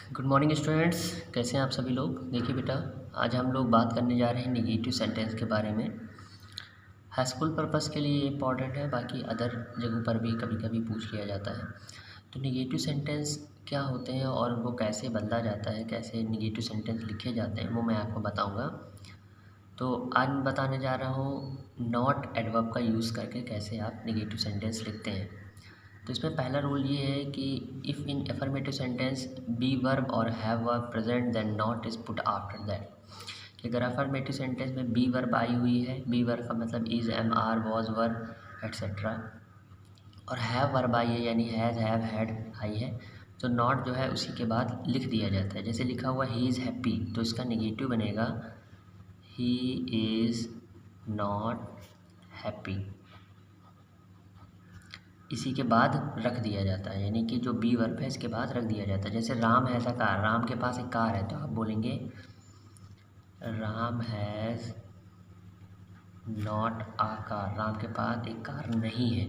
Good morning students. कैसे हैं आप सभी लोग। देखिए बेटा, आज हम लोग बात करने जा रहे हैं निगेटिव सेंटेंस के बारे में। हाई स्कूल पर्पस के लिए इम्पॉर्टेंट है, बाकी अदर जगहों पर भी कभी कभी पूछ लिया जाता है। तो निगेटिव सेंटेंस क्या होते हैं और वो कैसे बदला जाता है, कैसे निगेटिव सेंटेंस लिखे जाते हैं, वो मैं आपको बताऊँगा। तो आज मैं बताने जा रहा हूँ नॉट एडवर्ब का यूज़ करके कैसे आप निगेटिव सेंटेंस लिखते हैं। तो इसमें पहला रूल ये है कि if in affirmative sentence be verb और have verb present then not is put after that. कि अगर अफर्मेटिव सेंटेंस में बी वर्ब आई हुई है, बी वर्ब का मतलब is, am, are, was, were etcetera, और हैव वर्ब आई है यानी हैज़, हैव, हैड आई है, तो नॉट जो है उसी के बाद लिख दिया जाता है। जैसे लिखा हुआ ही इज़ हैप्पी, तो इसका नेगेटिव बनेगा ही इज़ नॉट हैप्पी। इसी के बाद रख दिया जाता है, यानी कि जो बी वर्ब है इसके बाद रख दिया जाता है। जैसे Ram has a car, Ram के पास एक कार है, तो आप बोलेंगे Ram has not a car, Ram के पास एक कार नहीं है।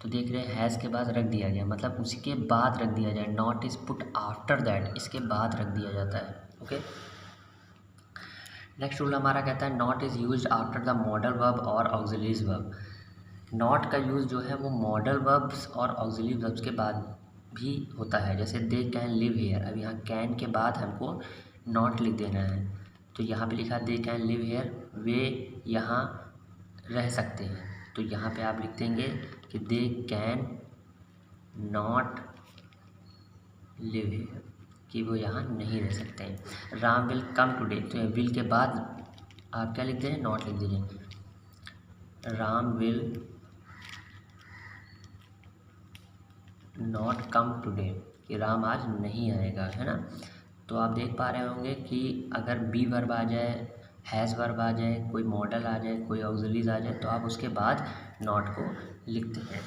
तो देख रहे हैं हैज़ के बाद रख दिया गया, मतलब उसी के बाद रख दिया जाए। Not is put after that, इसके बाद रख दिया जाता है। ओके, नेक्स्ट रूल हमारा कहता है not is used after the modal verb और ऑक्सिलरीज वर्ब। नॉट का यूज़ जो है वो मॉडल वर्ब्स और ऑक्सिलरी वर्ब्स के बाद भी होता है। जैसे दे कैन लिव हेयर, अब यहाँ कैन के बाद हमको नॉट लिख देना है, तो यहाँ पे लिखा दे कैन लिव हेयर, वे यहाँ रह सकते हैं, तो यहाँ पे आप लिख देंगे कि they can not live here, कि वो यहाँ नहीं रह सकते हैं। राम विल कम टुडे, तो विल के बाद आप क्या लिख दें, नॉट लिख दीजिए। Ram will not come today, कि राम आज नहीं आएगा, है ना। तो आप देख पा रहे होंगे कि अगर बी वर्ब आ जाए, हैज़ वर्ब आ जाए, कोई मॉडल आ जाए, कोई ऑक्सिलरीज आ जाए, तो आप उसके बाद नॉट को लिखते हैं।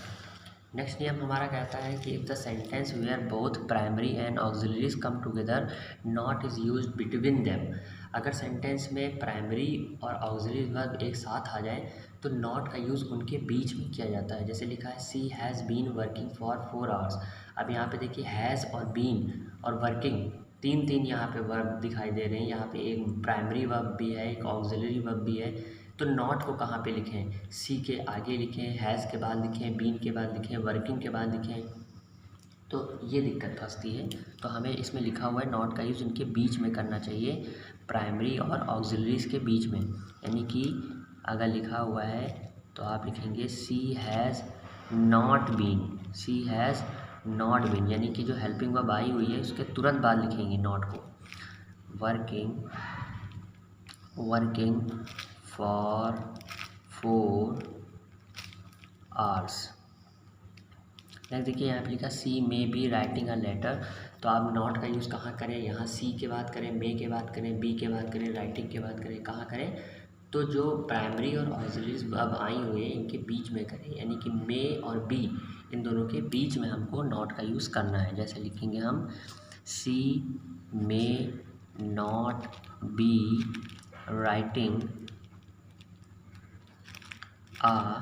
नेक्स्ट नियम हमारा कहता है कि if the sentence where both primary and auxiliaries come together not is used between them. अगर सेंटेंस में प्राइमरी और ऑक्सिलरी वर्ब एक साथ आ जाए तो नॉट का यूज़ उनके बीच में किया जाता है। जैसे लिखा है she has been working for 4 hours. अब यहाँ पे देखिए हैज़ और बीन और वर्किंग तीन तीन यहाँ पे वर्ब दिखाई दे रहे हैं। यहाँ पे एक प्राइमरी वर्ब भी है, एक ऑक्सिलरी वर्ब भी है, तो नॉट को कहाँ पे लिखें, सी के आगे लिखें, हैज़ के बाद लिखें, बीन के बाद लिखें, वर्किंग के बाद लिखें, तो ये दिक्कत फंसती है। तो हमें इसमें लिखा हुआ है नॉट का यूज़ इनके बीच में करना चाहिए, प्राइमरी और ऑक्सिलरीज के बीच में। यानी कि अगर लिखा हुआ है तो आप लिखेंगे she has not been, she has not been, यानी कि जो हेल्पिंग वर्ब आई हुई है उसके तुरंत बाद लिखेंगे नॉट को। Working for 4 hours. नेक्स्ट देखिए यहाँ पे लिखा she may be writing a letter, तो आप नॉट का यूज़ कहाँ करें, यहाँ सी के बाद करें, मे के बाद करें, बी के बाद करें, राइटिंग के बाद करें, कहाँ करें, तो जो प्राइमरी और ऑक्सिलरीज वर्ब आई हुई है इनके बीच में करें, यानी कि मे और बी इन दोनों के बीच में हमको नॉट का यूज़ करना है। जैसे लिखेंगे हम she may not be writing a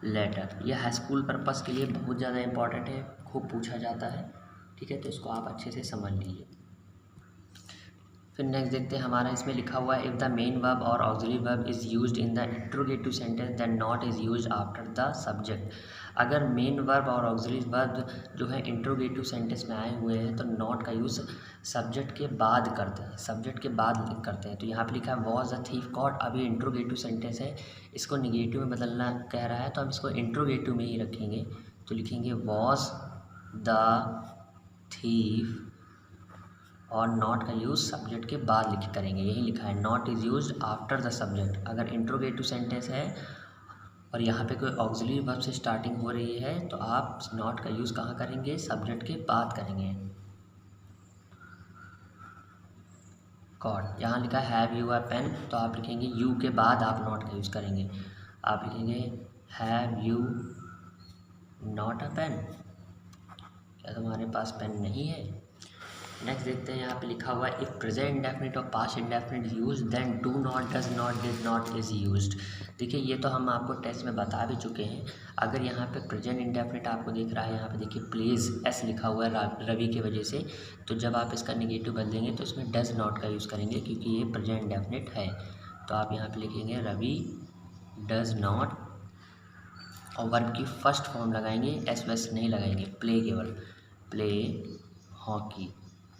letter. यह हाई स्कूल पर्पस के लिए बहुत ज़्यादा इम्पॉर्टेंट है, खूब पूछा जाता है, ठीक है, तो इसको आप अच्छे से समझ लीजिए। फिर नेक्स्ट देखते हैं हमारा इसमें लिखा हुआ है इफ़ द मेन वर्ब और auxiliary verb is used in the interrogative sentence then not is used after the subject. अगर मेन वर्ब और ऑक्सिलरी वर्ब जो है इंट्रोगेटिव सेंटेंस में आए हुए हैं तो नॉट का यूज़ सब्जेक्ट के बाद करते हैं, सब्जेक्ट के बाद करते हैं। तो यहाँ पे लिखा है वॉज अ थीफ कॉट, अब ये इंट्रोगेटिव सेंटेंस है, इसको निगेटिव में बदलना कह रहा है, तो हम इसको इंट्रोगेटिव में ही रखेंगे। तो लिखेंगे वॉज द थीफ, और नॉट का यूज़ सब्जेक्ट के बाद लिख करेंगे, यही लिखा है not is used after the subject. अगर इंट्रोगेटिव सेंटेंस है और यहाँ पे कोई ऑक्सिलरी वर्ब से स्टार्टिंग हो रही है तो आप नॉट का यूज़ कहाँ करेंगे, सब्जेक्ट के बाद करेंगे। कॉट, यहाँ लिखा है हैव यू अ पेन, तो आप लिखेंगे यू के बाद आप नॉट का यूज़ करेंगे, आप लिखेंगे have you not a pen, क्या तुम्हारे पास पेन नहीं है। नेक्स्ट देखते हैं, यहाँ पे लिखा हुआ है इफ़ प्रेजेंट इंडेफिनिट और past indefinite use then do not, does not, did not is used. देखिए ये तो हम आपको टेस्ट में बता भी चुके हैं। अगर यहाँ पे प्रेजेंट इंडेफिनिट आपको दिख रहा है, यहाँ पे देखिए प्लीज़ एस लिखा हुआ है रवि की वजह से, तो जब आप इसका नेगेटिव बदलेंगे तो इसमें डज नॉट का यूज़ करेंगे क्योंकि ये प्रेजेंट इंडेफिनिट है। तो आप यहाँ पर लिखेंगे रवि डज नॉट और वर्ब की फर्स्ट फॉर्म लगाएंगे, एस वेस नहीं लगाएंगे, प्ले केवल, प्ले हॉकी।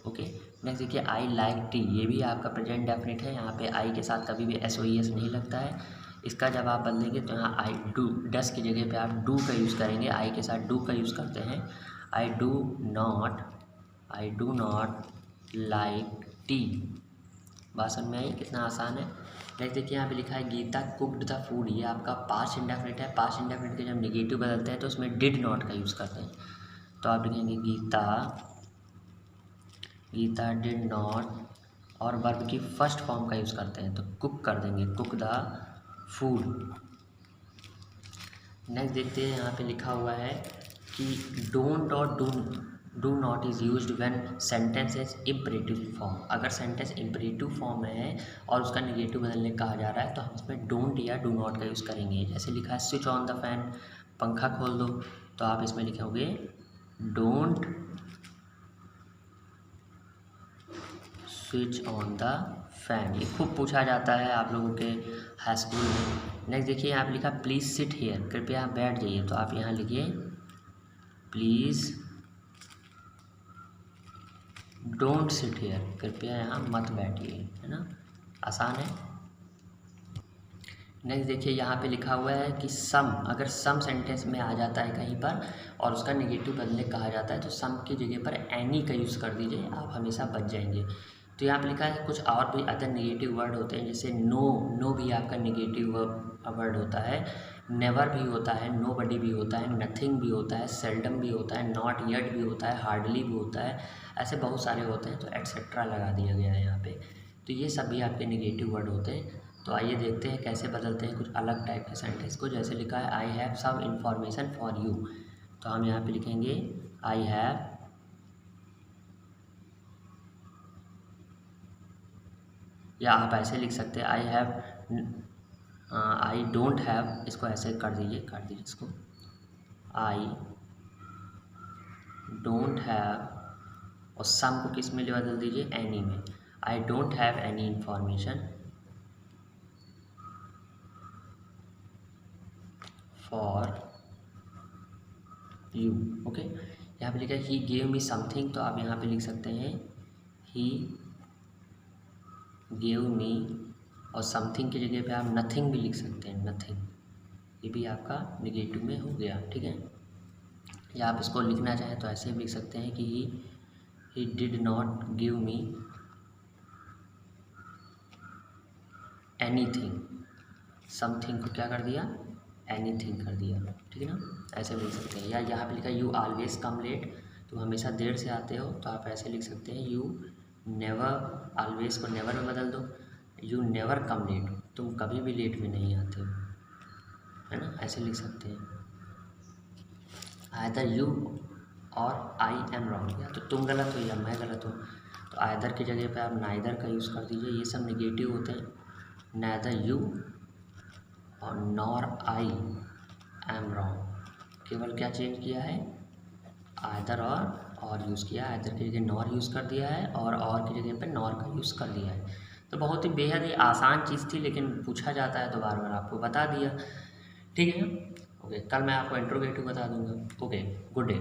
ओके। नेक्स्ट देखिए आई लाइक टी, ये भी आपका प्रेजेंट डेफिनेट है। यहाँ पे आई के साथ कभी भी एस ओ ई एस नहीं लगता है। इसका जब आप बदलेंगे तो यहाँ आई डू, डस की जगह पे आप डू का यूज़ करेंगे, आई के साथ डू का यूज़ करते हैं। I do not like T. बात समझ में आई कितना आसान है। नेक्स्ट देखिए यहाँ पे लिखा है गीता कुक्ड द फूड, ये आपका पास्ट इंडेफिनिट है। पास्ट इंडेफिनिट के जब नेगेटिव बदलते हैं तो उसमें डिड नॉट का यूज़ करते हैं। तो आप लिखेंगे गीता डिड नॉट और वर्ब की फर्स्ट फॉर्म का यूज़ करते हैं तो कुक कर देंगे, कुक द फूड। नेक्स्ट देखते हैं यहाँ पे लिखा हुआ है कि डोंट और do not is used when sentence is imperative form. अगर सेंटेंस इम्परेटिव फॉर्म में है और उसका नेगेटिव बदलने कहा जा रहा है तो हम इसमें डोंट या डू नॉट का यूज़ करेंगे। जैसे लिखा है स्विच ऑन द फैन, पंखा खोल दो, तो आप इसमें लिखोगे don't switch on the fan. ये खूब पूछा जाता है आप लोगों के हाई स्कूल में। नेक्स्ट देखिए यहाँ पे लिखा प्लीज़ सिट हेयर, कृपया आप बैठ जाइए, तो आप यहाँ लिखिए प्लीज़ डोंट सिट हेयर, कृपया यहाँ मत बैठिए, है ना, आसान है। नेक्स्ट देखिए यहाँ पे लिखा हुआ है कि सम, अगर सम सेंटेंस में आ जाता है कहीं पर और उसका नेगेटिव बदलने कहा जाता है तो सम की जगह पर एनी का यूज़ कर दीजिए, आप हमेशा बच जाएंगे। तो यहाँ पे लिखा है कुछ और भी अदर नेगेटिव वर्ड होते हैं, जैसे नो भी आपका नेगेटिव वर्ड होता है, नेवर भी होता है, नोबडी भी होता है, नथिंग भी होता है, सेल्डम भी होता है, नॉट येट भी होता है, हार्डली भी होता है, ऐसे बहुत सारे होते हैं। तो एटसेट्रा लगा दिया गया है यहाँ पे। तो ये सभी आपके नेगेटिव वर्ड होते हैं। तो आइए देखते हैं कैसे बदलते हैं कुछ अलग टाइप के सेंटेंस को। जैसे लिखा है I have some information for you, तो हम यहाँ पे लिखेंगे आई हैव, या आप ऐसे लिख सकते हैं आई डोंट हैव, इसको ऐसे कर दीजिए इसको, आई डोंट हैव, और सम को किस में बदल दीजिए, एनी में। I don't have any information for you. Okay. यहाँ पे लिखा है ही गेव मी समथिंग, तो आप यहाँ पे लिख सकते हैं ही गेव मी, और समथिंग की जगह पे आप नथिंग भी लिख सकते हैं, नथिंग, ये भी आपका निगेटिव में हो गया, ठीक है। या आप इसको लिखना चाहें तो ऐसे भी लिख सकते हैं कि he did not give me anything, something को क्या कर दिया, एनीथिंग कर दिया, ठीक है ना, ऐसे भी लिख सकते हैं। या यहाँ पे लिखा यू ऑलवेज कम लेट, तो हमेशा देर से आते हो, तो आप ऐसे लिख सकते हैं यू नेवर, ऑलवेज को नेवर में बदल दो, यू नेवर कम लेट, तुम कभी भी लेट में नहीं आते हो, है ना, ऐसे लिख सकते हैं। आइदर यू और आई एम रॉन्ग, या तो तुम गलत हो या मैं गलत हूँ, तो आइदर की जगह पे आप नाइदर का यूज़ कर दीजिए। ये सब नेगेटिव होते हैं, नाइदर यू और नॉर आई एम रॉन्ग, केवल क्या चेंज किया है, आइदर और यूज़ किया, आइदर की जगह नॉर यूज़ कर दिया है और की जगह पे नॉर का यूज़ कर दिया है। तो बहुत ही बेहद ही आसान चीज़ थी, लेकिन पूछा जाता है तो बार बार आपको बता दिया, ठीक है। ओके, कल मैं आपको इंट्रोगेटिव बता दूंगा। Okay, good day.